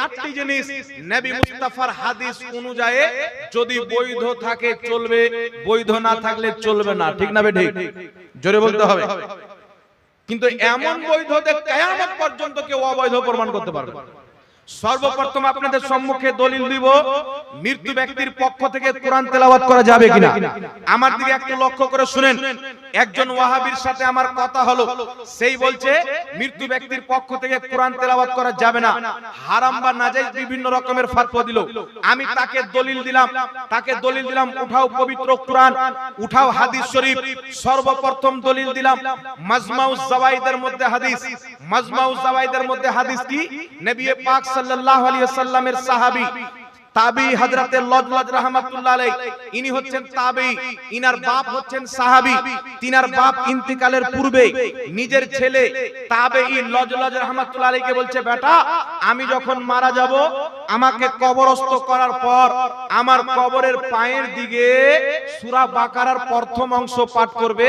চারটি জিনিস নবী মুস্তাফার হাদিস অনুযায়ী যদি বৈধ থাকে চলবে, বৈধ না থাকলে চলবে না। ঠিক না বেঠিক? জোরে বলতে হবে। কিন্তু এমন বৈধ যে কিয়ামত পর্যন্ত কেউ অবৈধ প্রমাণ করতে পারবে না। সর্বপ্রথম আপনাদের সম্মুখে দলিল দিব, মৃত্যু ব্যক্তির পক্ষ থেকে কোরআন তেলাওয়াত করা যাবে কিনা। আমার দিকে একটু লক্ষ্য করে শুনেন। একজন ওয়াহাবীর সাথে আমার কথা হলো, সেই বলছে মৃত্যু ব্যক্তির পক্ষ থেকে কোরআন তেলাওয়াত করা যাবে না, হারাম বা নাজায়েজ বিভিন্ন রকমের ফতোয়া দিল। আমি তাকে দলিল দিলাম উঠাও পবিত্র কোরআন, উঠাও হাদিস শরীফ। সর্বপ্রথম দলিল দিলাম মাজমাউজ জাওয়াইদের মধ্যে হাদিস। মাজমাউজ জাওয়াইদের মধ্যে হাদিস কি? নবী পাক সাল্লাল্লাহু আলাইহি ওয়াসাল্লামের সাহাবী তাবি হযরতে লজলজ রাহমাতুল্লাহ আলাইহি, ইনি হচ্ছেন তাবি, ইনার বাপ হচ্ছেন সাহাবী। তিনার বাপ ইন্তিকালের পূর্বে নিজের ছেলে তাবেঈ লজলজ রাহমাতুল্লাহ আলাইহিকে বলছে, বেটা আমি যখন মারা যাব আমাকে কবরস্থ করার পর আমার কবরের পায়ের দিকে সূরা বাকারার প্রথম অংশ পাঠ করবে,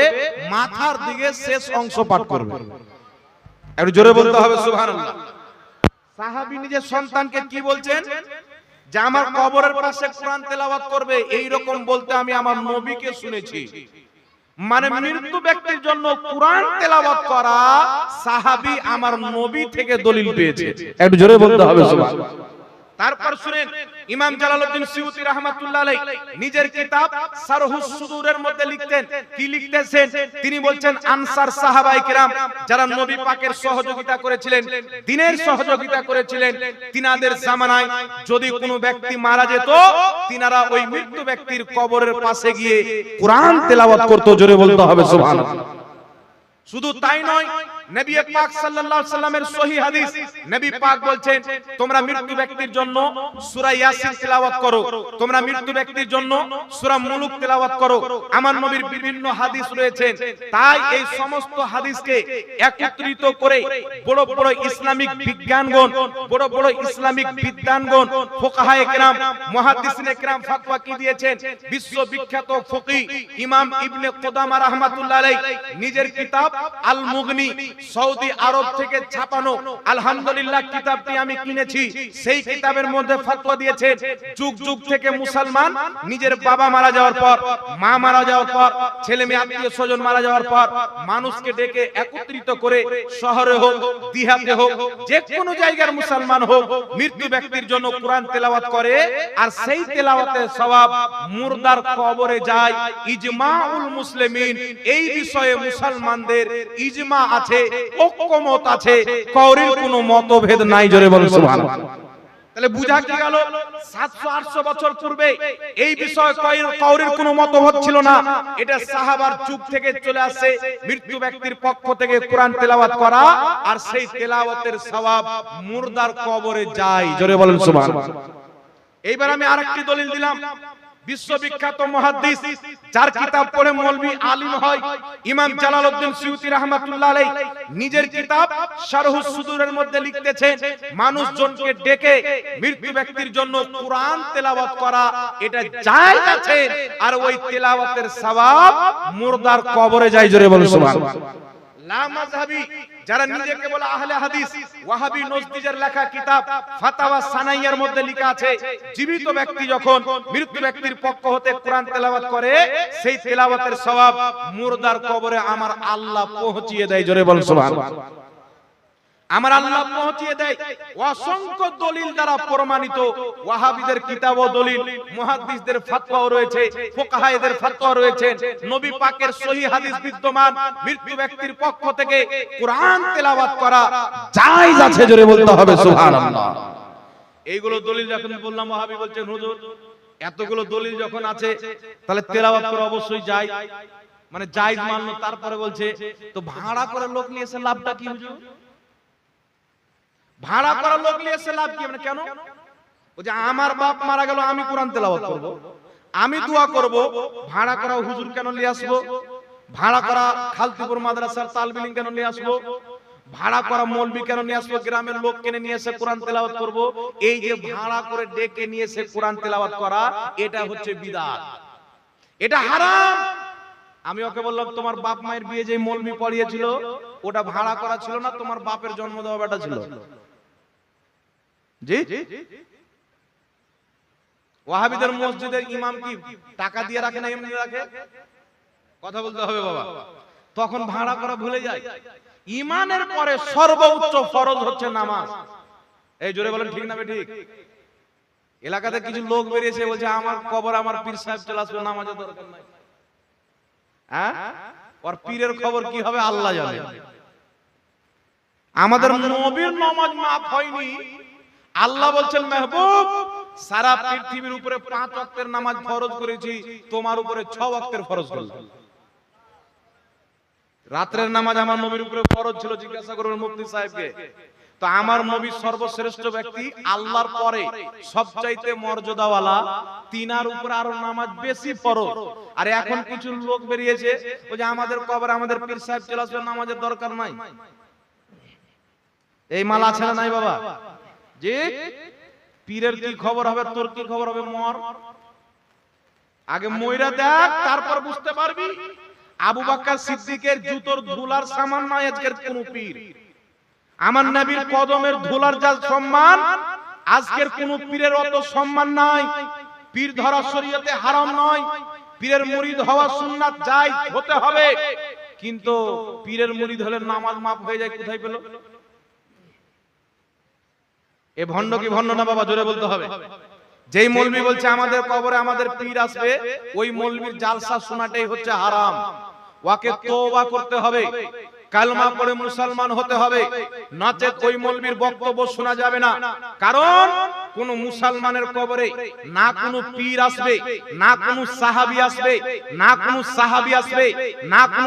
মাথার দিকে শেষ অংশ পাঠ করবে। একটু জোরে বলতে হবে সুবহানাল্লাহ। সাহাবী নিজের সন্তানকে কি বলছেন? যে আমার কবরের পাশে কোরআন তেলাওয়াত করবে, এই রকম বলতে আমি আমার নবীকে শুনেছি। মানে মৃত্যু ব্যক্তির জন্য কোরআন তেলাওয়াত করা সাহাবী আমার নবী থেকে দলিল পেয়েছে। একটু জোরে বলতে হবে সুবহানাল্লাহ। তারপর শুনেন, ইমাম জালালউদ্দিন সিয়ুতী রাহমাতুল্লাহ আলাইহি নিজের কিতাব শারহুস সুদুরের মধ্যে লিখতেন, কি লিখতেছেন? তিনি বলছেন আনসার সাহাবায়ে কেরাম যারা নবী পাকের সহযোগিতা করেছিলেন, দ্বীনের সহযোগিতা করেছিলেন, তিনাদের জামানায় যদি কোনো ব্যক্তি মারা যেত, তিনারা ওই মৃত্যু ব্যক্তির কবরের পাশে গিয়ে কোরআন তেলাওয়াত করত। জোরে বলতে হবে সুবহানাল্লাহ। শুধু তাই নয়, নবী পাক সাল্লাল্লাহু আলাইহি সাল্লামের সহিহ হাদিস, নবী পাক বলছেন তোমরা মৃত্যু ব্যক্তির জন্য সূরা ইয়াসিন তেলাওয়াত করো, তোমরা মৃত্যু ব্যক্তির জন্য সূরা মুলুক তেলাওয়াত করো। আমার নবীর বিভিন্ন হাদিস রয়েছে। তাই এই সমস্ত হাদিসকে একত্রিত করে বড় বড় ইসলামিক বিজ্ঞানগণ, বড় বড় ইসলামিক বিদ্বানগণ, ফুকাহায়ে কেরাম, মুহাদ্দিসিনে কেরাম ফতোয়া কি দিয়েছেন? বিশ্ববিখ্যাত ফকিহ ইমাম ইবনে কুদামা রাহমাতুল্লাহ আলাইহি নিজের কিতাব আল মুগনি, সৌদি আরব থেকে ছাপানো, আলহামদুলিল্লাহ কিতাবটি আমি কিনেছি। সেই কিতাবের মধ্যে ফতোয়া দিয়েছেন যুগ যুগ থেকে মুসলমান নিজের বাবা মারা যাওয়ার পর, মা মারা যাওয়ার পর, ছেলে মেয়ে আত্মীয় স্বজন মারা যাওয়ার পর মানুষকে ডেকে একত্রিত করে শহরে হোক দিহাতে হোক যে কোনো জায়গার মুসলমান হোক মৃত্যু ব্যক্তির জন্য কোরআন তেলাওয়াত করে, আর সেই তেলাওয়াতের সওয়াব মুর্দার কবরে যায়। ইজমাউল মুসলিমিন, এই বিষয়ে মুসলমানদের ইজমা আছে, ঐক্যমত আছে, কাউরির কোনো মতভেদ নাই। জোরে বলুন সুবহানাল্লাহ। তাহলে বুঝা কি গেল? 700-800 বছর পূর্বে এই বিষয়ে কাউরির কোনো মতভেদ ছিল না। এটা সাহাবার যুগ থেকে চলে আসছে, মৃত্যু ব্যক্তির পক্ষ থেকে কোরআন তেলাওয়াত করা, আর সেই তেলাওয়াতের সওয়াব মুর্দার কবরে যায়। জোরে বলুন সুবহানাল্লাহ। এইবার আমি আরেকটি দলিল দিলাম। বিশ্ববিখ্যাত মুহাদ্দিস যার কিতাব পড়ে মৌলভী আলিম হয়, ইমাম জালালউদ্দিন সিয়ুতী রাহমাতুল্লাহ আলাইহি নিজের কিতাব শারহুস সুদুরের মধ্যে লিখতেছেন মানুষজনকে ডেকে মৃত্যু ব্যক্তির জন্য কোরআন তেলাওয়াত করা এটা জায়েজ আছে, আর ওই তেলাওয়াতের সওয়াব মুর্দার কবরে যায়। জোরে বলুন সুবহানাল্লাহ। লা মাযহাবী যারা নিজেকে বলে আহলে হাদিস, ওয়াহাবী নজদীজের লেখা কিতাব ফাতাওয়া সানাইয়ার মধ্যে লেখা আছে জীবিত ব্যক্তি যখন মৃত্যু ব্যক্তির পক্ষ হতে কোরআন তেলাওয়াত করে, সেই তেলাওয়াতের সওয়াব মুর্দার কবরে আমার আল্লাহ পৌঁছিয়ে দেয়। জোরে বলুন সুবহানাল্লাহ। আমার আল্লাহ পৌঁছিয়ে দেয়। অসংখ্য দলিল দ্বারা প্রমাণিত, ওয়াহাবীদের কিতাব ও দলিল, মুহাদ্দিসদের ফতোয়া রয়েছে, ফুকাহায়েদের ফতোয়া রয়েছে, নবী পাকের সহিহ হাদিস বিদ্যমান, মৃত্যু ব্যক্তির পক্ষ থেকে কোরআন তেলাওয়াত করা জায়েজ আছে। জোরে বলতে হবে সুবহানাল্লাহ। এইগুলো দলিল যখন বললাম, ওয়াহাবী বলছেন হুজুর এতগুলো দলিল যখন আছে তাহলে তেলাওয়াত করা অবশ্যই যায়, মানে জায়েজ মানলো। তারপরে বলছে তো ভাড়া করে লোক নিয়ে এসে লাভটা কি হুজুর? ভাড়া করা লোক নিয়ে এসে লাভ কি? মানে কেন? ও যে আমার বাপ মারা গেল আমি কোরআন তেলাওয়াত করব, আমি দোয়া করব, ভাড়া করা হুজুর কেন নিয়ে আসবো? ভাড়া করা খালতিপুর মাদ্রাসার তালিব ইলম কেন নিয়ে আসবো? ভাড়া করা মৌলবি কেন নিয়ে আসবো? গ্রামের লোক কেন নিয়ে এসে কোরআন তেলাওয়াত করব? এই যে ভাড়া করে ডেকে নিয়ে এসে কোরআন তেলাওয়াত করা, এটা হচ্ছে বিদআত, এটা হারাম। আমি ওকে বললাম তোমার বাপ মায়ের বিয়ে যে মৌলবি পড়িয়েছিল ওটা ভাড়া করা ছিল না, তোমার বাপের জন্ম দেওয়া বেটা ছিল। জি ওয়াহাবিদের মসজিদের ইমাম কি টাকা দিয়ে রাখে না এমনি রাখে? কথা বলতে হবে বাবা। তখন ভাড়া করা ভুলে যায়। ইমানের পরে সর্বোচ্চ ফরজ হচ্ছে নামাজ। এই জোরে বলেন ঠিক না ঠিক? এলাকাতে কিছু লোক বেরিয়েছে বলছে আমার কবর আমার পীর সাহেব চলে আসবে, নামাজের দরকার নাই। হ্যাঁ, ওর পীরের খবর কি হবে আল্লাহ জানে। আমাদের নবীর নামাজ মাফ হয়নি, আল্লাহ বলছেন মেহবুব সারা পৃথিবীর উপরে 5 ওয়াক্তের নামাজ ফরজ করেছি, তোমার উপরে 6 ওয়াক্তের ফরজ করলাম। রাতের নামাজ আমার নবীর উপরে ফরজ ছিল, জিজ্ঞাসা করবেন মুফতি সাহেবকে। তো আমার নবী সর্বশ্রেষ্ঠ ব্যক্তি, আল্লাহর পরে সবচাইতে মর্যাদাওয়ালা, তিনার উপর আরো নামাজ বেশি ফরজ। আর এখন কিছু লোক বেরিয়েছে ওই যে আমাদের কবর আমাদের পীর সাহেব চলে আসবে, নামাজের দরকার নাই। এই মাল আছে না নাই বাবা? যে পীরের কি খবর হবে, তোর কি খবর হবে? মর আগে মইরা দেখ, তারপর বুঝতে পারবি। আবু বকর সিদ্দিকের জুতোর ধুলার সামান নয় আজকের কোন পীর। আমার নবীর কদমের ধুলার যা সম্মান, আজকের কোন পীরের অত সম্মান নাই। পীর ধরা শরীয়তে হারাম নয়, পীরের মুরিদ হওয়া সুন্নাত জায়েজ হতে হবে, কিন্তু পীরের মুরিদ হলে নামাজ মাফ হয়ে যায়। কোথায় পেল? এ ভণ্ড কি ভণ্ড না বাবা? জোরে বলতে হবে। যেই মৌলবি বলছে আমাদের কবরে আমাদের পীর আসবে, ওই মৌলবির জালসা শোনাটাই হচ্ছে হারাম। ওয়াকে তওবা করতে হবে, কালমা পড়ে মুসলমান হতে হবে, নচেত ওই মৌলবির বক্তব্য শোনা যাবে না। কারণ কোন মুসলমানের কবরে না কোন পীর আসবে, না কোন সাহাবী আসবে, না কোন সাহাবী আসবে, না কোন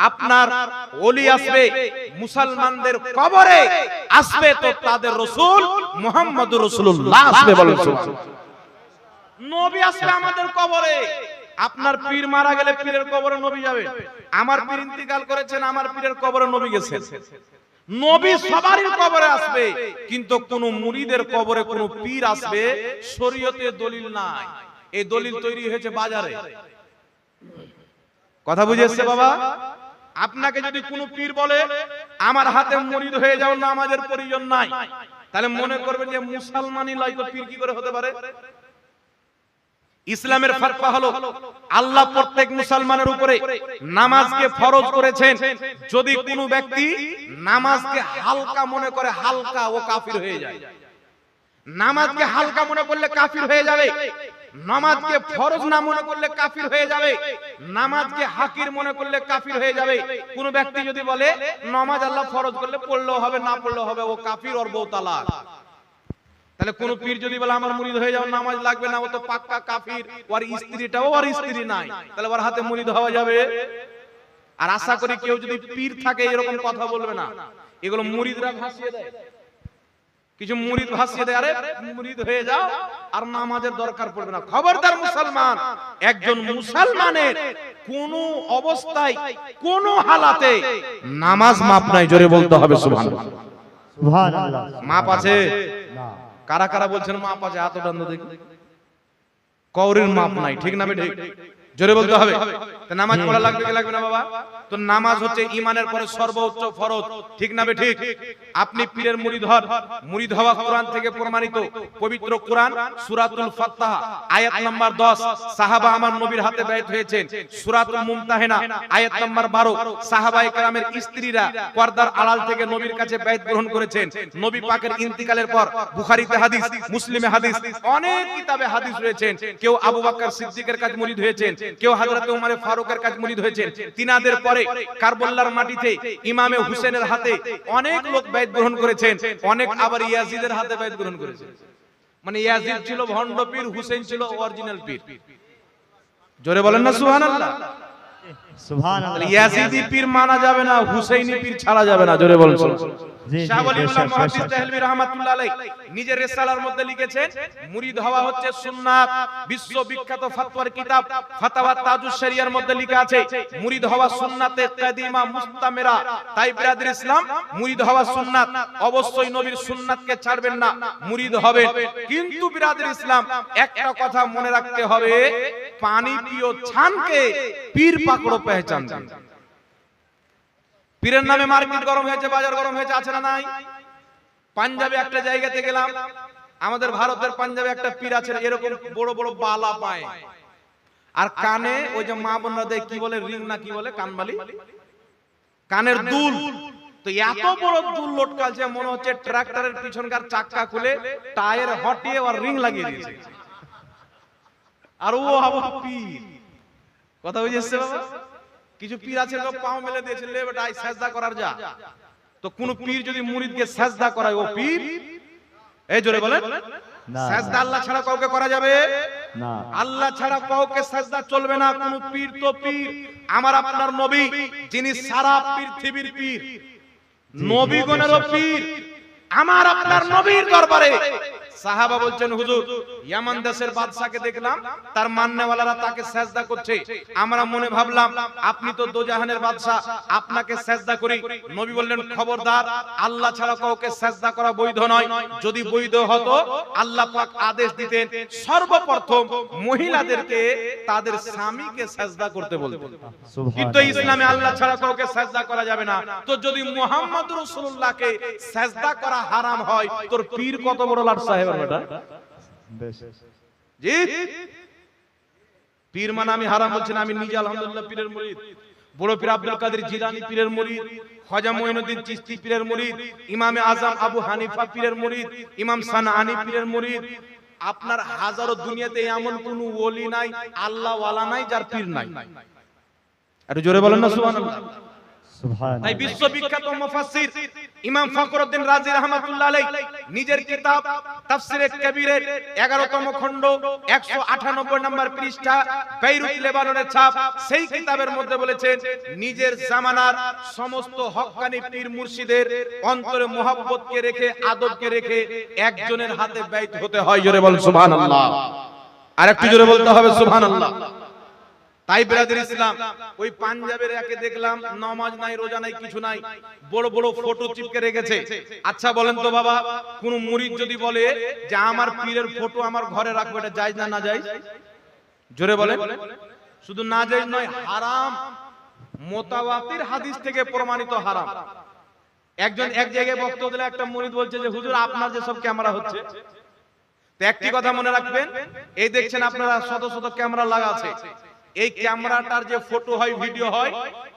আপনার ওলি আসবে। মুসলমানদের কবরে আসবে তো তাদের রাসূল মুহাম্মদুর রাসূলুল্লাহ আসবে। বলেন সুবহানাল্লাহ। নবী আসবে আমাদের কবরে। আপনার পীর মারা গেলে পীরের কবরে নবী যাবে। আমার পীর ইন্তিকাল করেছেন, আমার পীরের কবরে নবী গেছেন। নবী সবারই কবরে আসবে, কিন্তু কোন মুরিদের কবরে কোন পীর আসবে শরীয়তে দলিল নাই। এই দলিল তৈরি হয়েছে বাজারে। কথা বুঝে এসছে বাবা? আপনাকে যদি কোন পীর বলে আমার হাতে মুরিদ হয়ে যাও, নামাজের প্রয়োজন নাই, তাহলে মনে করবেন যে মুসলমানই লয়, তো পীর কি করে হতে পারে? ইসলামের ফতোয়া হলো আল্লাহ প্রত্যেক মুসলমানের উপরে নামাজকে ফরজ করেছেন। যদি কোনো ব্যক্তি নামাজকে হালকা মনে করে, হালকা, ও কাফির হয়ে যায়। নামাজকে হালকা মনে করলে কাফির হয়ে যাবে। নামাজকে ফরজ না মনে করলে কাফির হয়ে যাবে। নামাজকে হাকির মনে করলে কাফির হয়ে যাবে। কোন ব্যক্তি যদি বলে নামাজ আল্লাহ ফরজ করলে পড়লেও হবে, না পড়লেও হবে, ও কাফির, ওর বউ তালাক। তাহলে কোন পীর যদি বলে আমার মুরিদ হয়ে যাও, নামাজ লাগবে না, ও তো পাক্কা কাফির। ওর স্ত্রীটাও ওর স্ত্রী নাই, তাহলে ওর হাতে মুরিদ হওয়া যাবে? আর আশা করি কেউ যদি পীর থাকে এরকম কথা বলবে না। এগুলো মুরিদরা ভাসিয়ে দেয়। কিছু মুরিদ ভাসিয়ে দেয়, আরে মুরিদ হয়ে যাও আর নামাজের দরকার পড়বে না। খবরদার মুসলমান, একজন মুসলমানের কোন অবস্থায় কোন হালাতে নামাজ মাপ নাই। জোরে বলতে হবে সুবহানাল্লাহ। সুবহানাল্লাহ। মাপ আছে? না। কারা কারা বলছেন মাপ আছে? হাত ওঠান দেখি। কওরের মাপ নাই, ঠিক না ঠিক? জোরে বলতে হবে। তো নামাজ পড়া লাগবে কি লাগবে না বাবা? তো নামাজ হচ্ছে ঈমানের পরে সর্বোচ্চ ফরজ, ঠিক না ঠিক? আপনি পীরের মুরিদ হন, মুরিদ হওয়া কোরআন থেকে প্রমাণিত। পবিত্র কোরআন সূরাতুল ফাতহা আয়াত নাম্বার 10, সাহাবা আমার নবীর হাতে বাইত হয়েছেন। সূরাতুল মুমতাহিনা আয়াত নাম্বার 12, সাহাবায়ে কেরামের স্ত্রীরা পর্দার আড়াল থেকে নবীর কাছে বাইত গ্রহণ করেছেন। নবী পাকের ইন্তিকালের পর বুখারীতে হাদিস, মুসলিমে হাদিস, অনেক কিতাবে হাদিস রয়েছেন। কেউ আবু বকর সিদ্দিকের কাছে মুরিদ হয়েছেন, কেউ হযরত ওমর ফারুকের কাছে মুরিদ হয়েছেন। তিনাদের পরে কারবালার মাটিতে ইমামে হুসেনের হাতে অনেক লোক বাইত গ্রহণ করেছেন, অনেক আবার ইয়াজিদের হাতে বাইত গ্রহণ করেছেন। মানে ইয়াজিদ ছিল ভণ্ড পীর, হুসেন ছিল অরিজিনাল পীর। জোরে বলেন না সুবহানাল্লাহ। সুবহানাল্লাহ। ইয়াজিদি পীর মানা যাবে না, হুসাইনি পীর ছাড়া যাবে না। জোরে বলেন সুবহানাল্লাহ। শাহ ওয়ালিউল্লাহ মুহাদ্দিস তাহলবী রাহমাতুল্লাহ আলাইহি নিজের রিসালার মধ্যে লিখেছেন, মুরিদ হওয়া হচ্ছে সুন্নাত। বিশ্ববিখ্যাত ফতোয়ার কিতাব ফাতাওয়া তাজুশ শরিয়ার মধ্যে লেখা আছে মুরিদ হওয়া সুন্নাতে কাদিমা মুস্তামেরা। তাই বিরাদর ইসলাম, মুরিদ হওয়া সুন্নাত, অবশ্যই নবীর সুন্নাতকে ছাড়বেন না, মুরিদ হবেন। কিন্তু বিরাদর ইসলাম, একটা কথা মনে রাখতে হবে, পানি পিও ছানকে পীর পাকড়ো পেহচান দেন। পীরের নামে মার্কেট গরম হয়েছে, বাজার গরম হয়েছে, আছে না নাই? পাঞ্জাবে একটা জায়গাতে গেলাম, আমাদের ভারতের পাঞ্জাবে একটা পীর আছে, এরকম বড় বড় বালা পায়, আর কানে ওই যে মা বোনরা দেয় কি বলে, রিং না কি বলে, কানবালি, কানের দুল। তো এত বড় দুল লটকালছে, মনে হচ্ছে ট্রাক্টরের পিছনকার চাক্কা খুলে টায়ার হটিয়ে আর রিং লাগিয়ে দিয়েছে। আর ও আবার পীর, কথা বুঝেছে বাবা? কিছু পীর আছে তো পাও মেলে দিয়েছে, লে বেটা আই সাজদা করার যা। তো কোন পীর যদি মুরিদকে সাজদা করায়, ও পীর? এই জোরে বলেন না, সাজদা আল্লাহ ছাড়া কাউকে করা যাবে না, আল্লাহ ছাড়া কাউকে সাজদা চলবে না। কোন পীর তো পীর, আমার আপনার নবী যিনি সারা পৃথিবীর পীর, নবীগণেরও পীর, আমার আপনার নবীর দরবারে সাহাবা বলছেন, হুজুর ইয়ামান দেশের বাদশাকে দেখলাম, তার মান্যওয়ালারা তাকে সেজদা করছে, আমরা মনে ভাবলাম আপনি তো দোজাহানের বাদশা, আপনাকে সেজদা করি। নবী বললেন, খবরদার, আল্লাহ ছাড়া কাউকে সেজদা করা বৈধ নয়। যদি বৈধ হতো আল্লাহ পাক আদেশ দিতেন সর্বপ্রথম মহিলাদেরকে তাদের স্বামীকে সেজদা করতে বলতেন। কিন্তু ইসলামে আল্লাহ ছাড়া কাউকে সেজদা করা যাবে না। তো যদি মুহাম্মদ রাসূলুল্লাহকে সেজদা করা হারাম হয়, তোর পীর কত বড় লাট সাহেব বেটা? বেশ, জি, পীর মানে আমি হারাম বলছি না, আমি নিজে আলহামদুলিল্লাহ পীরের মুরিদ। বড় পীর আব্দুল কাদের জিলানী পীরের মুরিদ, খাজা মুঈনুদ্দিন চিশতি পীরের মুরিদ, ইমামে আজম আবু হানিফা পীরের মুরিদ, ইমাম সানাআনী পীরের মুরিদ। আপনার হাজারো দুনিয়াতে এমন কোন ওলি নাই, আল্লাহ ওয়ালা নাই যার পীর নাই। একটু জোরে বলেন না সুবহানাল্লাহ। তাই বিশ্ববিখ্যাত মুফাসসির ইমাম ফখরুদ্দিন রাজি রাহমাতুল্লাহ আলাইহি নিজের কিতাব তাফসিরে কবিরের 11তম খণ্ড 198 নম্বর পৃষ্ঠা, বেইরুত লেবাননের ছাপ, সেই কিতাবের মধ্যে বলেছেন, নিজের জামানার সমস্ত হক্কানি পীর মুর্শিদের অন্তরে মুহাব্বতকে রেখে, আদবকে রেখে একজনের হাতে বাইত হতে হয়। জোরে বল সুবহানাল্লাহ। আর একটু জোরে বলতে হবে সুবহানাল্লাহ। তাই ব্রাদার ইসলাম, ওই পাঞ্জাবের একে দেখলাম নামাজ নাই, রোজা নাই, কিছু নাই, বড় বড় ফটো চিপকে রেখেছে। আচ্ছা বলেন তো বাবা, কোন মুরিদ যদি বলে যে আমার পীরের ফটো আমার ঘরে রাখবো, এটা জায়েজ না না জায়েজ? জোরে বলেন। শুধু না জায়েজ নয়, হারাম, মুতাওয়াতির হাদিস থেকে প্রমাণিত হারাম। একজন এক জায়গায় বক্তব্য দিলে একটা মুরিদ বলছে যে হুজুর আপনার যে সব ক্যামেরা হচ্ছে, তো একটি কথা মনে রাখবেন, এই দেখছেন আপনারা শত শত ক্যামেরা লাগা আছে, এই ক্যামেরাটার যে ফটো হয়, ভিডিও হয়,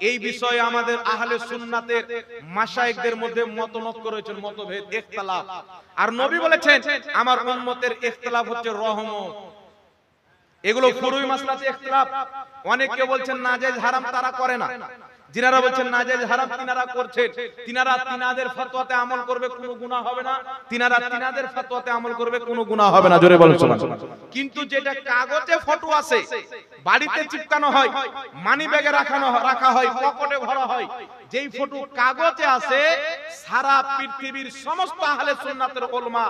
এই বিষয়ে আমাদের আহলে সুন্নাতের মাশায়েখদের মধ্যে মতনৈক্য রয়েছে, মতভেদ, ইখতিলাফ। আর নবী বলেছেন আমার উম্মতের ইখতিলাফ হচ্ছে রহমত। এগুলো ফুরুই মাসলাতে ইখতিলাফ। অনেকে বলছেন নাজায়েজ হারাম, তারা করে না। যিনারা বলছেন নাজায়েজ হারাম, তিনারা করছেন। তিনারা তিনাদের ফতোয়াতে আমল করবে, কোনো গুনাহ হবে না। তিনারা তিনাদের ফতোয়াতে আমল করবে, কোনো গুনাহ হবে না। জোরে বলুন সুবহানাল্লাহ। কিন্তু যেটা কাগজে ফটো আছে, বাড়িতে চিপকানো হয়, মানি ব্যাগে রাখা হয়, পকেটে ভরা হয়, যেই ফটো কাগজে আছে, সারা পৃথিবীর সমস্ত আহলে সুন্নাতের উলামা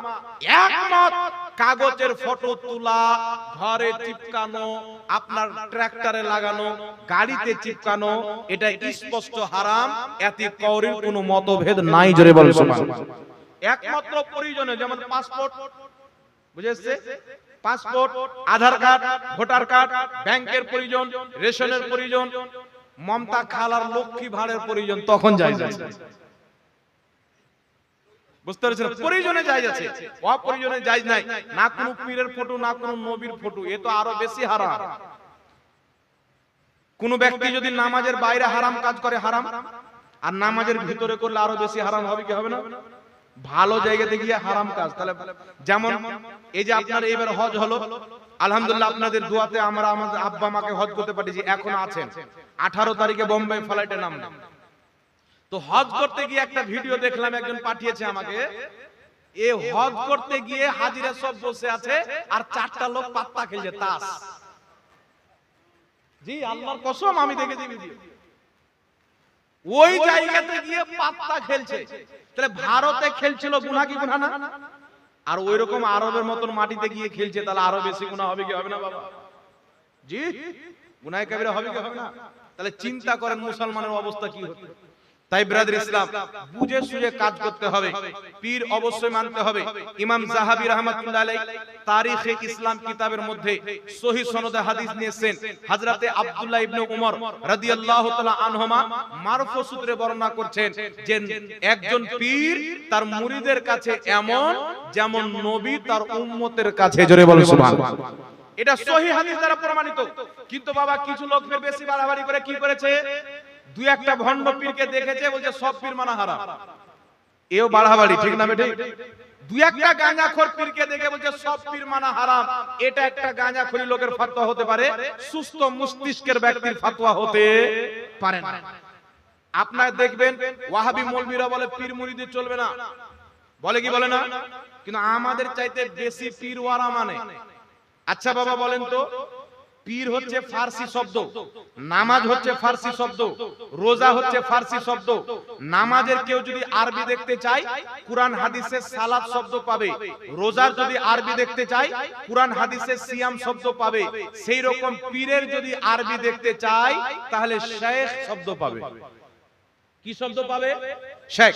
একমত, কাগজের ফটো তোলা, ঘরে চিপকানো, আপনার ট্রাক্টরে লাগানো, গাড়িতে চিপকানো, এটা স্পষ্ট হারাম। এতে কাউরির কোনো মতভেদ নাই। জোরে বলেন সুবহানাল্লাহ। একমাত্র প্রয়োজনে, যেমন পাসপোর্ট, বুঝেছে, পাসপোর্ট, আধার কার্ড, ভোটার কার্ড, ব্যাংকের প্রয়োজন, রেশনের প্রয়োজন, মমতা খালার লক্ষ্মী ভাড়ের প্রয়োজন, তখন জায়েজ আছে। বুঝতে পারছেন? প্রয়োজনে জায়েজ আছে, অপ্রয়োজনে জায়েজ নাই। না কোনো পীরের ফটো, না কোনো নবীর ফটো, এ তো আরো বেশি হারাম। কোন ব্যক্তি যদি নামাজের বাইরে হারাম কাজ করে, হারাম, আর নামাজের ভিতরে করলে আরো বেশি হারাম হবে কি হবে না? ভালো জায়গাতে গিয়ে হারাম কাজ। তাহলে যেমন এই যে আপনার এবার হজ হলো, আলহামদুলিল্লাহ আপনাদের দোয়াতে আমরা আমাদের আব্বা মাকে হজ করতে পাঠিয়েছি, এখনো আছেন। 18 তারিখে বোম্বে ফ্লাইটে নামলাম। তো হজ করতে গিয়ে একটা ভিডিও দেখলাম, একজন পাঠিয়েছে আমাকে। এই হজ করতে গিয়ে হাজিরা সব বসে আছে, আর 4টা লোক পাত্তা খেলছে, তাস। জি আল্লাহর কসম, আমি দেখেছি ভিডিও। ওই জায়গাতে গিয়ে পাত্তা খেলছে। তাহলে ভারতে খেলছিল, গুনাহ কি গুনাহ না? আর ওইরকম আরবের মতন মাটিতে গিয়ে খেলছে, তাহলে আরো বেশি গুনাহ হবে কি হবে না বাবা? জি, গুনাহ কাবিরা হবে কি হবে না? তাহলে চিন্তা করেন মুসলমানের অবস্থা কি হতো। তাই ব্রাদার ইসলাম বুঝে সুঝে কাজ করতে হবে, পীর অবশ্যই মানতে হবে। ইমাম যাহাবী রাহমাতুল্লাহ আলাইহি তারিখে ইসলাম কিতাবের মধ্যে সহিহ সনদে হাদিস নিয়েছেন। হযরতে আব্দুল্লাহ ইবনে উমর রাদিয়াল্লাহু তাআলা আনহুমা মারফু সূত্রে বর্ণনা করছেন যে একজন পীর তার মুরিদের কাছে এমন যেমন নবী তার উম্মতের কাছে। জোরে বলুন সুবহানাল্লাহ। এটা সহিহ হাদিস দ্বারা প্রমাণিত। কিন্তু বাবা কিছু লোক বেশি বাড়াবাড়ি করে কি করেছে, দুই একটা ভণ্ড পীরকে দেখেছে বলছে সব পীর মানা হারাম। এও বাড়াবাড়ি, ঠিক না বেঠিক? দুই একটা গাঁজাখোর পীরকে দেখে বলছে সব পীর মানা হারাম। এটা একটা গাঁজাখোরি লোকের ফতোয়া হতে পারে, সুস্থ মস্তিষ্কের ব্যক্তির ফতোয়া হতে পারে না। আপনারা দেখবেন ওয়াহাবি মৌলবীরা বলে পীর মুরিদি চলবে না, বলে কি বলে না? কিন্তু আমাদের চাইতে বেশি পীর ওয়ারা মানে। আচ্ছা বাবা বলেন তো, পীর হচ্ছে ফার্সি শব্দ, নামাজ হচ্ছে ফার্সি শব্দ, রোজা হচ্ছে ফার্সি শব্দ। নামাজের কেউ যদি আরবি দেখতে চায় কুরআন হাদিসে সালাত শব্দ পাবে, রোজার যদি আরবি দেখতে চায় কুরআন হাদিসে সিয়াম শব্দ পাবে। সেই রকম পীরের যদি আরবি দেখতে চায় তাহলে শেখ শব্দ পাবে। কি শব্দ পাবে? শেখ।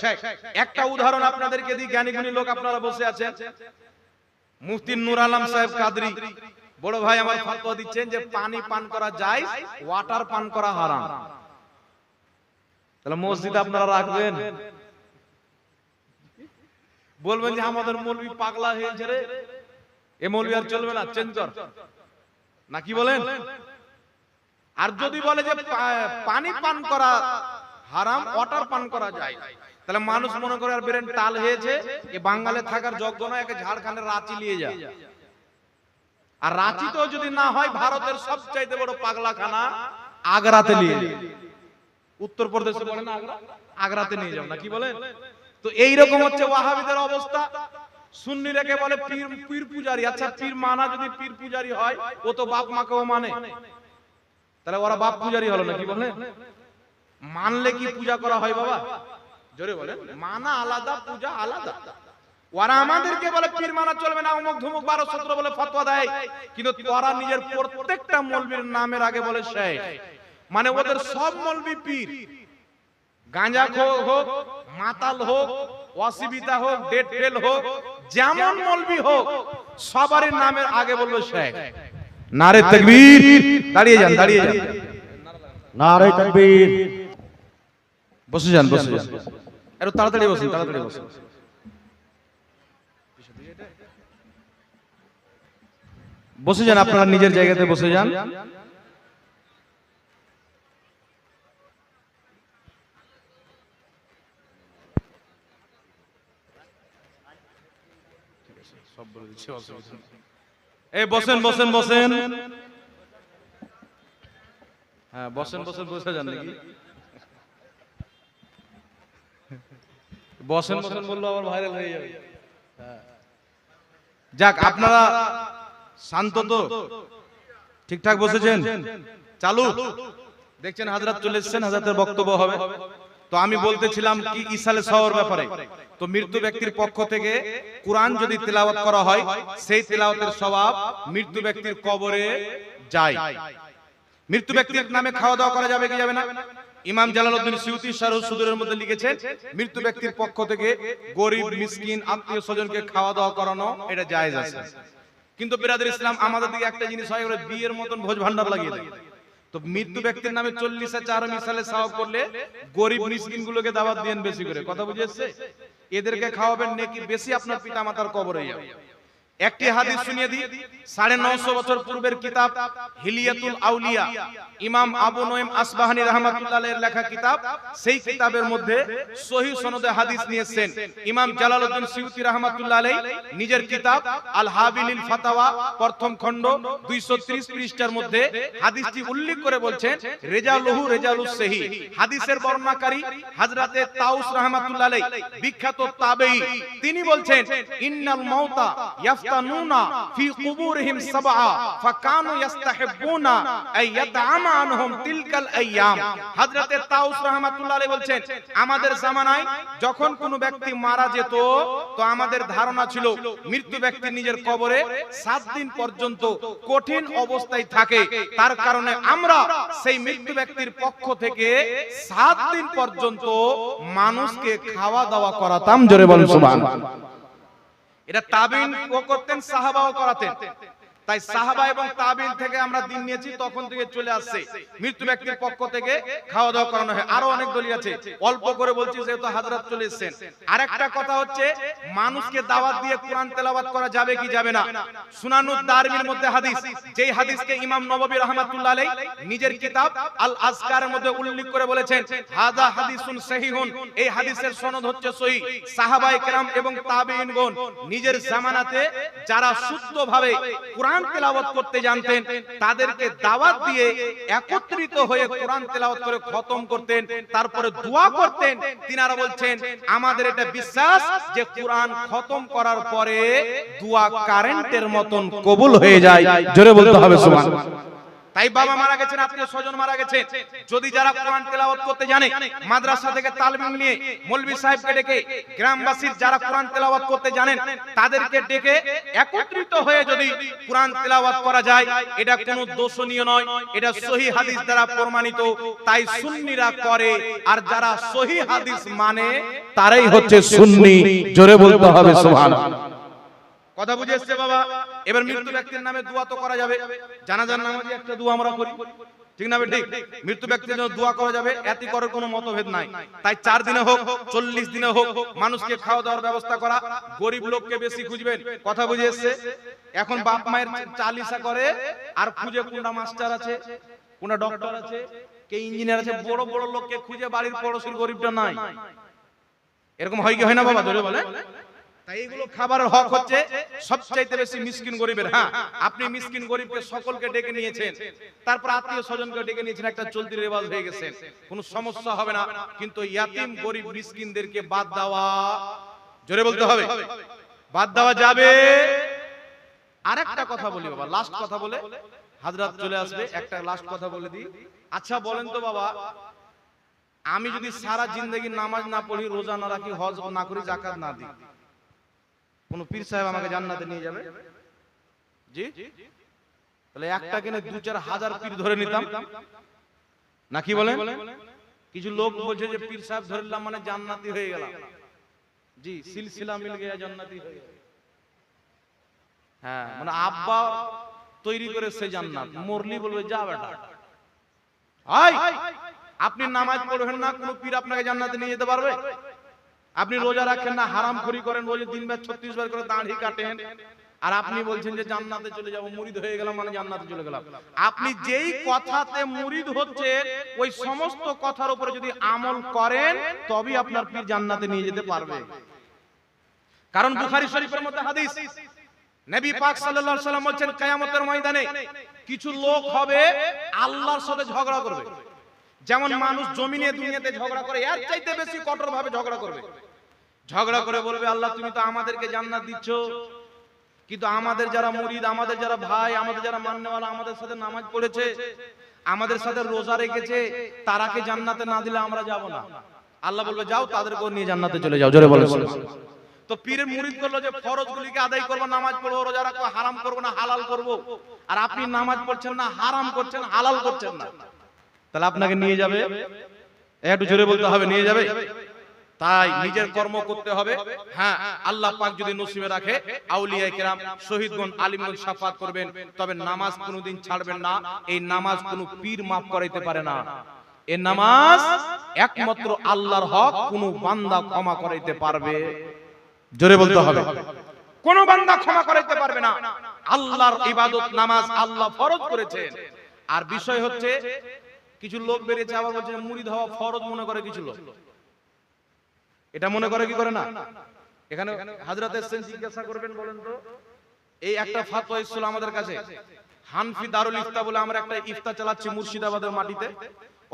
একটা উদাহরণ আপনাদেরকে দিই, জ্ঞানী গুণী লোক আপনারা বসে আছেন। মুফতি নূর আলম সাহেব কাদরি বড় ভাই আমার ফতোয়া দিচ্ছেন যে পানি পান করা জায়েজ, ওয়াটার পান করা হারাম। তাহলে মসজিদে আপনারা রাখবেন, বলবেন যে আমাদের মৌলবি পাগলা হয়েছে রে, এ মৌলবি আর চলবে না, চেঞ্জ কর, না কি বলেন? আর যদি বলে যে পানি পান করা হারাম, ওয়াটার পান করা যায়, তাহলে মানুষ মনে করে আর ব্রেন টাল হয়েছে, এ বাঙালি থাকার যোগ্য নয়, একে ঝাড়খণ্ডের রাঁচি নিয়ে যায়। আর রাঁচিতেও যদি না হয়, ভারতের সবচাইতে বড় পাগলাখানা আগ্রাতে নিয়ে যায়। উত্তরপ্রদেশে বলে না আগ্রা, আগ্রাতে নিয়ে যাও, না কি বলেন? তো এইরকম হচ্ছে ওয়াহাবিদের অবস্থা। সুন্নিরাকে বলে পীর পীর পূজারি। আচ্ছা পীর মানা যদি পীর পূজারি হয়, ও তো বাপ মাকেও মানে, তাহলে ওরা বাপ পূজারি হলো না, কি বলেন? মানলে কি পূজা করা হয় বাবা? জোরে বলেন। মানা আলাদা, পূজা আলাদা। ওরা আমাদেরকে বলে পীর মানা চলবে না, অমুক ধুমুক 12-17 বলে ফতোয়া দেয়, কিন্তু ওরা নিজের প্রত্যেকটা মৌলবীর নামের আগে বলে শেখ। মানে ওদের সব মৌলবী পীর, গাঁজাখোর হোক, মাতাল হোক, ওয়াসিবিতা হোক, ডেট ফেল হোক, যেমন মৌলবী হোক, সবারই নামের আগে বলবে শেখ। নারে তাকবীর। দাঁড়িয়ে যান, দাঁড়িয়ে যান। নারে তাকবীর। বসে যান, বসে যান, একটু তাড়াতাড়ি বসুন, তাড়াতাড়ি বসুন। বসে যান, আপনারা নিজের জায়গাতে বসে যান। এই বসেন, বসেন, বসেন। হ্যাঁ বসেন, বসেন, বসে যান নাকি? বসেন বসেন বললো আবার ভাইরাল হয়ে যাবে। যাক, আপনারা শান্ত তো? ঠিকঠাক বসেছেন? চালু? দেখছেন হযরত চলে এসেছেন, হযরতের বক্তব্য হবে। তো আমি বলতেছিলাম কি ইসালে সওয়ার ব্যাপারে। তো মৃত্যু ব্যক্তির পক্ষ থেকে কুরআন যদি তিলাওয়াত করা হয়, সেই তিলাওয়াতের সওয়াব মৃত্যু ব্যক্তির কবরে যায়। মৃত্যু ব্যক্তির নামে খাওয়া দাওয়া করা যাবে কি যাবে না? ইমাম জালালউদ্দিন সিউতি শারহ সুদুরের মধ্যে লিখেছেন, মৃত্যু ব্যক্তির পক্ষ থেকে গরীব মিসকিন আত্মীয় স্বজনকে খাওয়া দাওয়া করানো এটা জায়েজ আছে। কিন্তু বিরাদর ইসলাম আমাদের দিকে একটা জিনিস হয়, ওরা বিয়ের মতন ভোজ ভান্ডার লাগিয়ে দেয়। তো মৃত্যু ব্যক্তির নামে 40-4 মিসালে সওয়াব করলে গরীব মিসকিন গুলোকে দাওয়াত দেন বেশি করে। কথা বুঝেছে? এদেরকে খাওয়াবেন, নেকি বেশি আপনার পিতামাতার কবরে যাবে। একটি হাদিস শুনিয়ে দিই। 950 বছর পূর্বের কিতাব হিলিয়াতুল আউলিয়া, ইমাম আবু নঈম আসবাহানী রাহমাতুল্লাহ আলাইহির লেখা কিতাব। সেই কিতাবের মধ্যে সহিহ সনদে হাদিস নিয়েছেন ইমাম জালালউদ্দিন সিউতি রাহমাতুল্লাহ আলাইহি নিজের কিতাব আল হাবিলিল ফাতাওয়া প্রথম খণ্ড 230 পৃষ্ঠার মধ্যে হাদিসটি উল্লেখ করে বলছেন, রেজালুহু রেজালুস সহিহ। হাদিসের বর্ণনাকারী হযরতে তাউস রাহমাতুল্লাহ আলাইহি বিখ্যাত তাবেঈ, তিনি বলছেন ইন্নাল মাউতা ইয়াফতানুনা ফি কুবুরিহিম সাবআ ফাকানু ইস্তাহিবুনা আই ইয়াতআমা আনহুম তিলকাল আইয়াম। হযরতে তাউস রাহমাতুল্লাহ আলাইহি বলছেন, আমাদের জামানায় যখন কোনো ব্যক্তি মারা যেত তো আমাদের ধারণা ছিল মৃত্যু ব্যক্তি নিজের কবরে 7 দিন পর্যন্ত কঠিন অবস্থায় থাকে, তার কারণে আমরা সেই মৃত্যু ব্যক্তির পক্ষ থেকে 7 দিন পর্যন্ত মানুষকে খাওয়া দাওয়া করাতাম। জোরে বলেন সুবহানাল্লাহ। এটা তাবিন করতেন, সাহাবাও করাতেন। তাই সাহাবা এবং তাবিন থেকে আমরা দিন নিয়েছি, তখন থেকে চলে আসছে মৃত্যু ব্যক্তির পক্ষ থেকে খাওয়া দাওয়া করানো হয়। আরো অনেক দলিল আছে, অল্প করে বলছি যেহেতু হযরত চলে এসেছেন। আরেকটা কথা হচ্ছে, মানুষকে দাওয়াত দিয়ে কোরআন তেলাওয়াত করা যাবে কি যাবে না? সুনানুদ দারমির মধ্যে হাদিস, যেই হাদিসকে ইমাম নববী রাহমাতুল্লাহ আলাইহি নিজের কিতাব আল আজকারের মধ্যে উল্লেখ করে বলেছেন, হাদা হাদিসুন সহিহুন, এই হাদিসের সনদ হচ্ছে সহিহ। সাহাবায়ে কেরাম এবং তাবিঈনগণ নিজের জামানাতে যারা শুদ্ধভাবে কোরআন তেলাওয়াত করতে জানতেন তাদেরকে দাওয়াত দিয়ে একত্রিত হয়ে কোরআন তেলাওয়াত করে খতম করতেন, তারপরে দোয়া করতেন। তিনারা বলছেন, আমাদের এটা বিশ্বাস যে কোরআন খতম করার পরে দোয়া কারেন্টের মতন কবুল হয়ে যায়। জোরে বলতে হবে সুবহানাল্লাহ। তাই বাবা মারা গেছেন, আত্মীয় স্বজন মারা গেছে, যদি যারা কোরআন তেলাওয়াত করতে জানে মাদ্রাসা থেকে তালিম নিয়ে মৌলভী সাহেবকে ডেকে, গ্রামবাসীর যারা কোরআন তেলাওয়াত করতে জানেন তাদেরকে ডেকে একত্রিত হয়ে যদি কোরআন তেলাওয়াত করা যায়, এটা কোনো দোষণীয় নয়, এটা সহিহ হাদিস দ্বারা প্রমাণিত। তাই সুন্নিরা করে, আর যারা সহিহ হাদিস মানে তারাই হচ্ছে সুন্নি। জোরে বলতে হবে সুবহানাল্লাহ। কথা বুঝে এসছে বাবা? এবার মৃত্যু ব্যক্তির নামে দোয়া তো করা যাবে, জানাজার নামাজে একটা দোয়া আমরা করি, ঠিক না? ঠিক, মৃত্যু ব্যক্তির জন্য দোয়া করা যাবে, এতে করার কোনো মতভেদ নাই। তাই 4 দিনে হোক 40 দিনে হোক মানুষকে খাওয়া দাওয়ার ব্যবস্থা করা। গরিব লোককে বেশি খুঁজবেন, কথা বুঝে এসছে? এখন বাপ মায়ের চালিসা করে আর খুঁজে কোনটা মাস্টার আছে, কোনটা ডক্টর আছে, কে ইঞ্জিনিয়ার আছে, বড় বড় লোককে খুঁজে বাড়ির পড়োশির গরিবটা নাই। এরকম হয় কি হয় না বাবা? ধরে বলে। তাই এগুলো খাবারের হক হচ্ছে সবচাইতে বেশি মিসকিন গরিবের। হ্যাঁ, আপনি মিসকিন গরিবকে সকলকে ডেকে নিয়েছেন, তারপর আত্মীয় স্বজনকে ডেকে নিয়েছেন, একটা চলতি রেওয়াজ হয়ে গেছে, কোনো সমস্যা হবে না। কিন্তু ইয়াতিম গরিব মিসকিনদেরকে বাদ দেওয়া, জোরে বলতে হবে, বাদ দেওয়া যাবে। আরেকটা কথা বলি বাবা, লাস্ট কথা বলে হযরত চলে আসবে, একটা লাস্ট কথা বলে দিই। আচ্ছা বলেন তো বাবা, আমি যদি সারা জিন্দেগি নামাজ না পড়ি, রোজা না রাখি, হজ না করি, যাকাত না দিই, কোন পীর সাহেব আমাকে জান্নাতে নিয়ে যাবে? জি? তাহলে একটা কিনে 2-4 হাজার পীর ধরে নিতাম না, কি বলেন? কিছু লোক বলছে যে পীর সাহেব ধরলাম মানে জান্নাতি হয়ে গেলাম। জি, সিলসিলা মিল গয়া জান্নাতি হয়ে গেল। হ্যাঁ, মানে আব্বা তৈরি করে সে জান্নাত, মরলি বলবে যা বেটা। আপনি নামাজ পড়বেন না, কোন পীর আপনাকে জান্নাতে নিয়ে যেতে পারবে? আপনি রোজা রাখেন না, হারামখোরি করেন, রোজে 3 বার 36 বার করে দাড়ি কাটেন, আর আপনি বলছেন যে জান্নাতে চলে যাব, মুরিদ হয়ে গেলাম মানে জান্নাতে চলে গেলাম। আপনি যেই কথাতে মুরিদ হচ্ছে ওই সমস্ত কথার উপরে যদি আমল করেন তবেই আপনার পীর জান্নাতে নিয়ে যেতে পারবে। কারণ বুখারী শরীফের মধ্যে হাদিস, নবী পাক সাল্লাল্লাহু আলাইহি সাল্লাম বলেন, কিয়ামতের ময়দানে কিছু লোক হবে আল্লাহর সাথে ঝগড়া করবে। যেমন মানুষ জমিনে দুনিয়াতে ঝগড়া করে, এর চাইতে বেশি কঠোর ভাবে ঝগড়া করবে। ঝগড়া করে বলবে, আল্লাহ তুমি তো আমাদেরকে জান্নাত দিচ্ছ, কিন্তু আমাদের যারা মুরিদ, আমাদের যারা ভাই, আমাদের যারা মান্যওয়ালা, আমাদের সাথে নামাজ পড়েছে, আমাদের সাথে রোজা রেখেছে, তারাকে জান্নাতে না দিলে আমরা যাব না। আল্লাহ বলবে, যাও তাদেরকে নিয়ে জান্নাতে চলে যাও। জোরে বলেন। তো পীরের মুরিদ করলো যে ফরজগুলিকে আদায় করব, নামাজ পড়বো, রোজা রাখবো, হারাম করব না হালাল করব, আর আপনি নামাজ পড়ছেন না, হারাম করছেন, হালাল করছেন না, তাহলে আপনাকে নিয়ে যাবে? একটু জোরে বলতে হবে, নিয়ে যাবে। তাই নিজের কর্ম করতে হবে। হ্যাঁ, আল্লাহ পাক যদি নসিবে রাখে, আউলিয়া কেরাম, শহীদগণ, আলিমগণ শাফাত করবেন, তবে নামাজ কোনোদিন ছাড়বেন না। এই নামাজ কোনো পীর মাফ করাইতে পারে না। এই নামাজ একমাত্র আল্লাহর হক, কোনো বান্দা ক্ষমা করাইতে পারবে? জোরে বলতে হবে, কোন বান্দা ক্ষমা করাইতে পারবে না। আল্লাহর ইবাদত নামাজ আল্লাহ ফরজ করেছেন। আর বিষয় হচ্ছে, কিছু লোক বেরিয়েছে আবার বলছে মুরিদ হওয়া ফরজ মনে করে কিছু লোক। এটা মনে করে কি করে না? এখানে হযরত এসেছেন, জিজ্ঞাসা করবেন, বলেন তো এই একটা ফতোয়া এসেছিল আমাদের কাছে। হানফি দারুল ইফতা বলে আমরা একটা ইফতা চালাচ্ছি মুর্শিদাবাদের মাটিতে,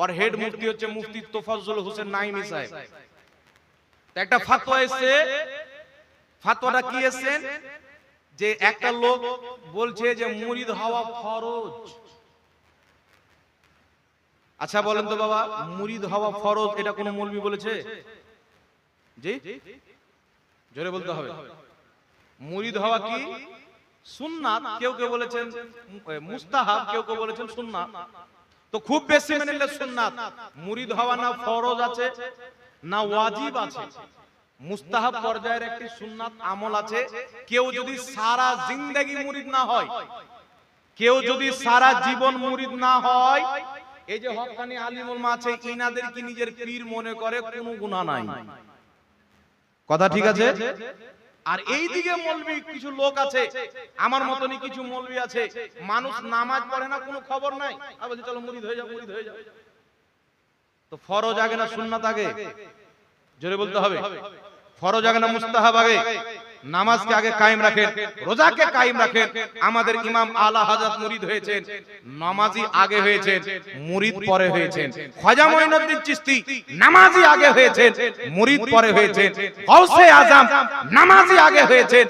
আর হেড মুফতি হচ্ছে মুফতি তোফাজ্জল হোসেন নাইমি সাহেব। একটা ফতোয়া এসেছে। ফতোয়াটা কি এসেছেন? যে একটা লোক বলছে যে মুরিদ হওয়া ফরজ। আচ্ছা বলেন তো বাবা, মুরিদ হওয়া ফরজ এটা কোন মৌলবি বলেছে? জি, জোরে বলতে হবে। মুরিদ হওয়া কি সুন্নাত, কেউ কেউ বলেছেন মুস্তাহাব, কেউ কেউ বলেছেন সুন্নাত। তো খুব বেশি মেনে নিলে সুন্নাত। মুরিদ হওয়া না ফরজ আছে না ওয়াজিব আছে, মুস্তাহাব পর্যায়ের একটি সুন্নাত আমল আছে। কেউ যদি সারা জিন্দেগি মুরিদ না হয়, কেউ যদি সারা জীবন মুরিদ না হয়, এই যে হক্কানি আলিম উলামা আছে ইনাদের কি নিজের পীর মনে করে, কোনো গুনাহ নাই। কথা ঠিক আছে? আর এই দিকে মৌলবি কিছু লোক আছে, আমার মতনই কিছু মৌলবি আছে, মানুষ নামাজ পড়ে না, কোনো খবর নাই, আর বলছে চলো মুরিদ হয়ে যাও, মুরিদ হয়ে যাও। তো ফরজ আগে না সুন্নাত আগে? জোরে বলতে হবে। ফরজ আগে না মুস্তাহাব আগে? নামাজকে আগে কায়েম রাখেন, রোজাকে কায়েম রাখেন। আমাদের ইমাম আলা হযরত মুরিদ হয়েছেন, নামাজি আগে হয়েছেন, মুরিদ পরে হয়েছেন। খাজা মঈনুদ্দিন চিশতি নামাজি আগে হয়েছেন, মুরিদ পরে হয়েছেন। গাউসে আজম নামাজি আগে হয়েছেন,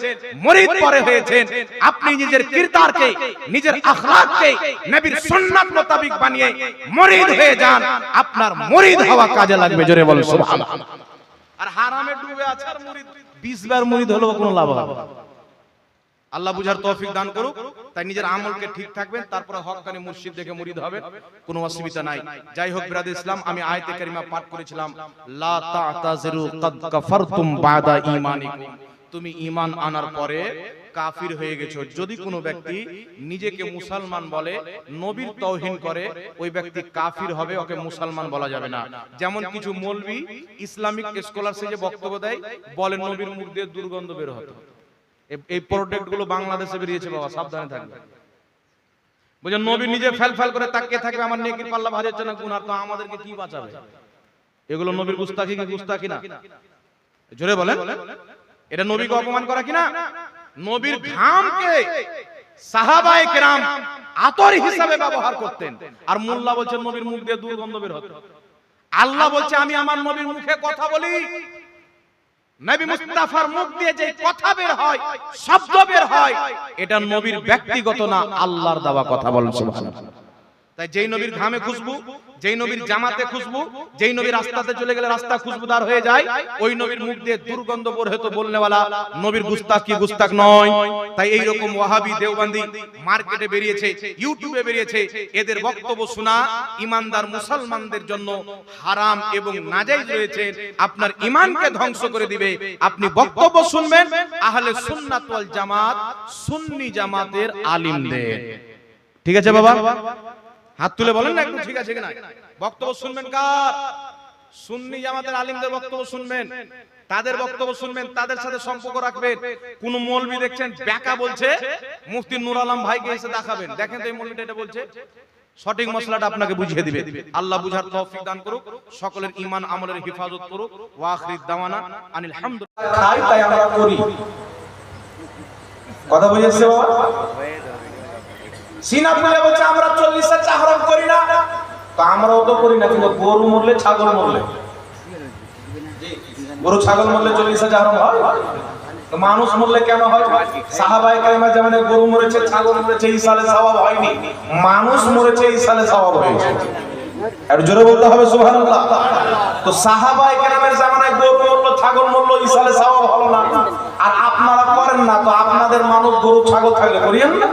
মুরিদ পরে হয়েছেন। আপনি নিজের কিরদারকে, নিজের আখলাককে নবীর সুন্নাত মোতাবেক বানিয়ে মুরিদ হয়ে যান, আপনার মুরিদ হওয়া কাজে লাগবে। জোরে বলেন সুবহানাল্লাহ। আর হারামে ডুবে আছে আর মুরিদ 20 বার মুরিদ হলেও কোনো লাভ হবে না। আল্লাহ বুঝার তৌফিক দান করুক। তাই নিজের আমলকে ঠিক থাকবেন, তারপরে হক্কানি মুর্শিদ দেখে মুরিদ হবেন, কোনো অসুবিধা নাই। যাই হোক বিরাদর ইসলাম, আমি আয়াতে কারিমা পাঠ করেছিলাম, লা তা'তাযিরু কাদ কাফারতুম বাদা ঈমানিকুম। তুমি ঈমান আনার পরে কাফির হয়ে গেছো। যদি কোনো ব্যক্তি নিজেকে মুসলমান বলে, নবীর তাওহীন করে, ওই ব্যক্তি কাফির হবে, ওকে মুসলমান বলা যাবে না। যেমন কিছু মৌলবি ইসলামিক স্কলারশিপ যে বক্তব্য দেয়, বলে নবীর মুখ দিয়ে দুর্গন্ধ বের হতো। এই প্রোডাক্ট গুলো বাংলাদেশে বেরিয়েছে বাবা, সাবধানে থাকবে। বুঝে নবী নিজে ফেল করে তাকিয়ে থাকবে, আমার নেকির পাল্লা ভারী হচ্ছে না, গুনাহ, তো আমাদেরকে কি বাঁচাবে? এগুলো নবীর গুস্তাখি কি গুস্তাখি না? জোরে বলেন, এটা নবীকে অপমান করা কিনা? নবীর ঘামকে সাহাবায়ে কেরাম আতর হিসাবে ব্যবহার করতেন, আর মোল্লা বলছেন নবীর মুখ দিয়ে দুর্গন্ধ বের হতো। আল্লাহ বলছে আমি আমার নবীর মুখে কথা বলি, নবী মুস্তাফার মুখ দিয়ে যে কথা বের হয়, শব্দ বের হয়, এটা নবীর ব্যক্তিগত না, আল্লাহর দেওয়া কথা। বলেন সুবহানাল্লাহ। তাই যেই নবীর ঘামে খুশবু, যেই নবীর জামাতে খুশবু, যেই নবীর রাস্তাতে চলে গেলে রাস্তা খুশবুদার হয়ে যায়, ওই নবীর মুখ দিয়ে দুর্গন্ধ বের হতো বলনেওয়ালা নবীর গুস্তাখ কি গুস্তাখ নয়। তাই এই রকম ওয়াহাবি দেওবন্দি মার্কেটে বেরিয়েছে, ইউটিউবে বেরিয়েছে, এদের বক্তব্য শোনা ইমানদার মুসলমানদের জন্য হারাম এবং নাজায়েজ রয়েছে, আপনার ঈমানকে ধ্বংস করে দিবে। আপনি বক্তব্য শুনবেন আহলে সুন্নাত ওয়াল জামাত, সুন্নি জামাতের আলিমদের। ঠিক আছে বাবা? হাত তুলে বলেন না একটু ঠিক আছে কিনা। বক্তব্য শুনবেন কার? সুন্নি জামাতের আলিমদের বক্তব্য শুনবেন, তাদের বক্তব্য শুনবেন, তাদের সাথে সম্পর্ক রাখবেন। কোন মৌলবি দেখছেন ব্যাকা বলছে, মুফতি নূর আলম ভাইকে এসে দেখাবেন, দেখেন তো এই মৌলবিটা এটা বলছে, সঠিক মশলাটা আপনাকে বুঝিয়ে দিবে। আল্লাহ বুঝার তৌফিক দান করুক, সকলের ঈমান আমলের হেফাজত করুক। ওয়া আখির দাওয়ানা আনিল হামদুলিল্লাহ। খাই তাই আমরা করি, কথা বুঝেছে বাবা? সিনা পুলে বলছে আমরা 40 চা হারাম করি না, তো আমরাও তো করি না, কিন্তু গরু মরলে, ছাগল মরলে, গরু ছাগল মরলে 40 চা হারাম হয়, তো মানুষ মরলে কেন হয়? সাহাবায়ে কেরামের জামানে গরু মরেছে, ছাগল মরেছে, এই সালে সওয়াব হয়নি, মানুষ মরেছে, এই সালে সওয়াব হয়েছে। আর জোরে বলতে হবে সুবহানাল্লাহ। তো সাহাবায়ে কেরামের জামানায় গরু মরলো, ছাগল মরলো, এই সালে সওয়াব হলো না, আর আপনারা করেন না, তো আপনাদের মানুষ গরু ছাগল থাকলে করিয়েন না।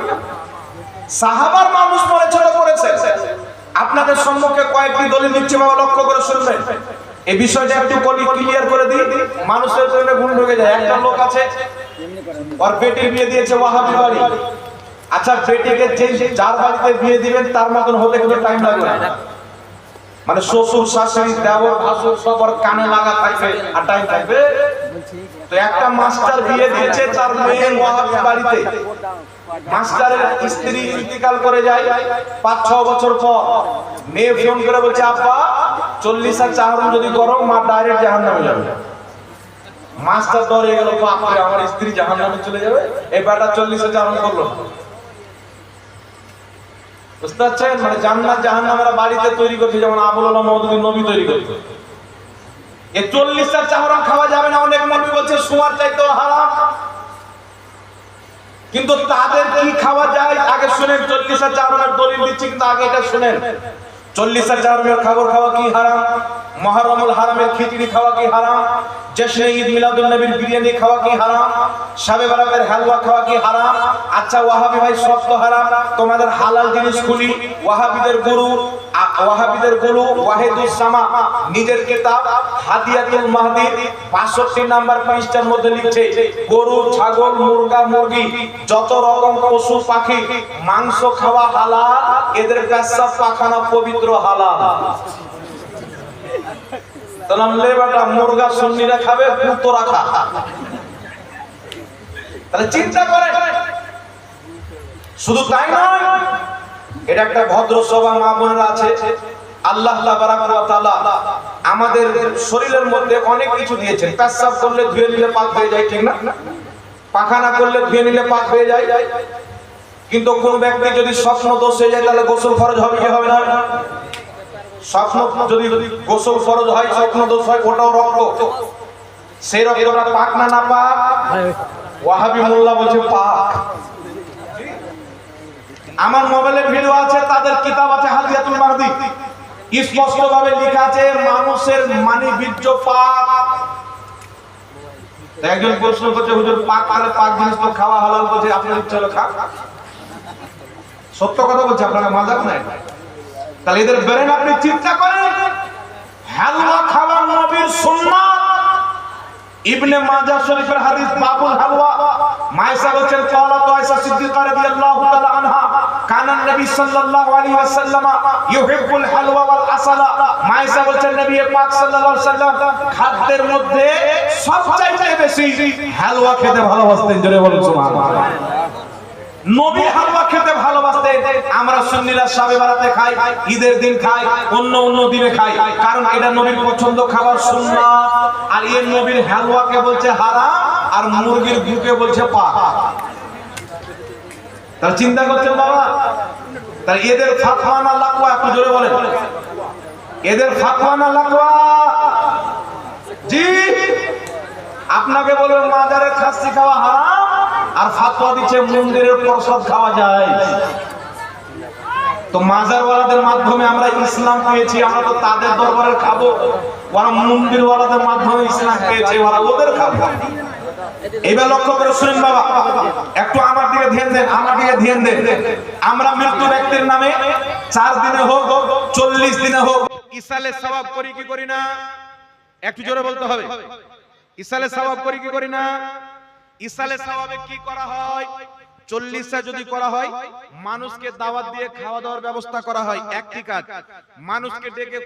সাহাবার মানুষ মরেছে তো করেছে। আপনাদের সম্মুখে কয়েকটি দলিল দিচ্ছি বাবা, লক্ষ্য করে শুনবেন। এই বিষয়টা একটু ক্লিয়ার করে দিই, মানুষের জন্য ভুল ঢুকে যায়। একটা লোক আছে, ওর বেটির বিয়ে দিয়েছে ওয়াহাবি বাড়ি। আচ্ছা, বেটিকে যার বাড়িতে বিয়ে দিবেন তার মতন হতে কিন্তু টাইম লাগবে না, মানে শ্বশুর শাশুড়ি দেওর ভাসুর সব ওর কানে লাগা থাকবে, আর টাইম থাকবে। তো একটা মাস্টার বিয়ে দিয়েছে তার মেয়ের ওয়াহাবি বাড়িতে, মাস্টারের স্ত্রী ইন্তিকাল করে যায় 5-6 বছর পর, মেয়ে ফোন করে বলছে আব্বা 40 আর চাহারুম যদি করো মা ডাইরেক্ট জাহান্নামে যাবে। মাস্টার ডরে গেল, বাপ রে আমার স্ত্রী জাহান্নামে চলে যাবে, এই বেটা 40 আর চাহারুম করলো। বুঝতে পারছেন? মানে জান্নাত জাহান্নামের বাড়িতে তৈরি করছে, যেমন আবুল আলাহ মওদুদী নবী তৈরি করছে। এই 40 আর চাহারুম খাওয়া যাবে না। অনেক নবী বলছে সুমার চাইতেও হারাম। কিন্তু তাদের কি খাওয়া যায় আগে শুনেন। 40 চারমের দলিল দিচ্ছি, কিন্তু আগে এটা শুনেন। 40 চারমের খাবার খাওয়া কি হারাম? মুহররমুল হারামের খিচুড়ি খাওয়া কি হারাম? জশ্নে ঈদ মিলাদুন নবীর বিরিয়ানি খাওয়া কি হারাম? শাবে বারাতের হালুয়া খাওয়া কি হারাম? আচ্ছা ওয়াহাবি ভাই সব তো হারাম, তোমাদের হালাল জিনিস খুলি। ওয়াহাবিদের গুরু ওয়াহিদুস সামা নিজের কিতাব হাদিয়াতুল মাহদি 65 নাম্বার পৃষ্ঠার মধ্যে লিখছে, গরু, ছাগল, মুরগা, মুরগি যত রকম পশু পাখি মাংস খাওয়া হালাল, এদের পেশাব পায়খানা পবিত্র হালাল। তাহলে বেটা মুরগা সুন্নিরা খাবে, কুতরা খা। তাহলে চিন্তা করে। শুধু তাই নয়, এটা একটা ভদ্র সভা মা বোনেরা আছে। আল্লাহ তাবারাক ওয়া তাআলা আমাদের শরীরের মধ্যে অনেক কিছু দিয়েছেন। পেশাব করলে ধুয়ে নিলে পাক হয়ে যায়, ঠিক না? পায়খানা করলে ধুয়ে নিলে পাক হয়ে যায়। কিন্তু কোন ব্যক্তি যদি স্বপ্ন দোষ হয়ে যায় তাহলে গোসল ফরজ হবে কি হবে না? স্বপ্ন যদি গোসল ফরজ হয়, স্বপ্ন দোষ হয়, ওটাও রক্ত। সেই রক্তটা পাক না না পাক? ওয়াহাবি মোল্লা বলছে পাক। আমার মোবাইলে ভিডিও আছে, তাদের কিতাব আছে হাদিয়াতুল মাহদি, স্পষ্ট ভাবে লেখা আছে মানুষের মানি বীর্য পাক। একজন প্রশ্ন করছে, হুজুর পাক করে পাক জিনিস তো খাওয়া হালাল, বলছে আপনার ইচ্ছা হলো খান। সত্য কথা বলছে, আপনারা মজাক নাই। তাহলে এদের বেরেন আপনি চিন্তা করেন। হালুয়া খাওয়া নবীর সুন্নাত। ইবনে মাজাহ শরীফের হাদিস বাবুল হালুয়া। মায়েশা বলেন ক্বালাত আয়েশা সিদ্দিকা রাদিয়াল্লাহু তাআলা আনহা কানা নবী সাল্লাল্লাহু আলাইহি ওয়াসাল্লাম ইউহিব্বুল হালওয়া ওয়াল আসালা। মায়েশা বলেন নবী পাক সাল্লাল্লাহু আলাইহি ওয়াসাল্লাম খাদ্যের মধ্যে সবচাইতে বেশি হালুয়া খেতে ভালোবাসতেন। জোরে বলুন সুবহানাল্লাহ। নবী হালুয়া খেতে ভালোবাসতেন। আমরা সুন্নিরা শাবে বারাতে খাই, ঈদের দিন খাই, অন্য দিনে খাই, কারণ এটা নবীর পছন্দ খাবার সুন্নাত। আর এই নবীর হালুয়াকে বলছে হারাম, আর মুরগির গুকে বলছে পাক। তাহলে চিন্তা করছেন বাবা। তাহলে এদের ফাতওয়া না লাকওয়া? একটু জোরে বলেন, এদের ফাতওয়া না লাকওয়া? জি, আপনাকে বলবেন মাজারের খাসি খাওয়া হারাম, আর ফাতোয়া দিচ্ছে মন্দিরের প্রসাদ খাওয়া যায়। তো মাজারওয়ালাদের মাধ্যমে আমরা ইসলাম পেয়েছি, আমরা তো তাদের দরবারে খাবো। ওরা মন্দিরওয়ালাদের মাধ্যমে ইসলাম পেয়েছে, ওরা ওদের খাবো। এবার লক্ষ্য করে শুনেন বাবা, একটু আমার দিকে ধ্যান দেন, আমার দিকে ধ্যান দেন। আমরা মৃত্যু ব্যক্তির নামে 4 দিনে হোক 40 দিনে হোক ইসালে সওয়াব করি কি করি না? একটু জোরে বলতে হবে। ইসালে সওয়াব করি কি করি না? ইসালে সওয়াবে কি করা হয়? 40টা যদি করা হয়, মানুষকে দাওয়াত দিয়ে খাওয়া দাওয়ার ব্যবস্থা করা হয়। একটি কাজ, মানুষকে ডেকে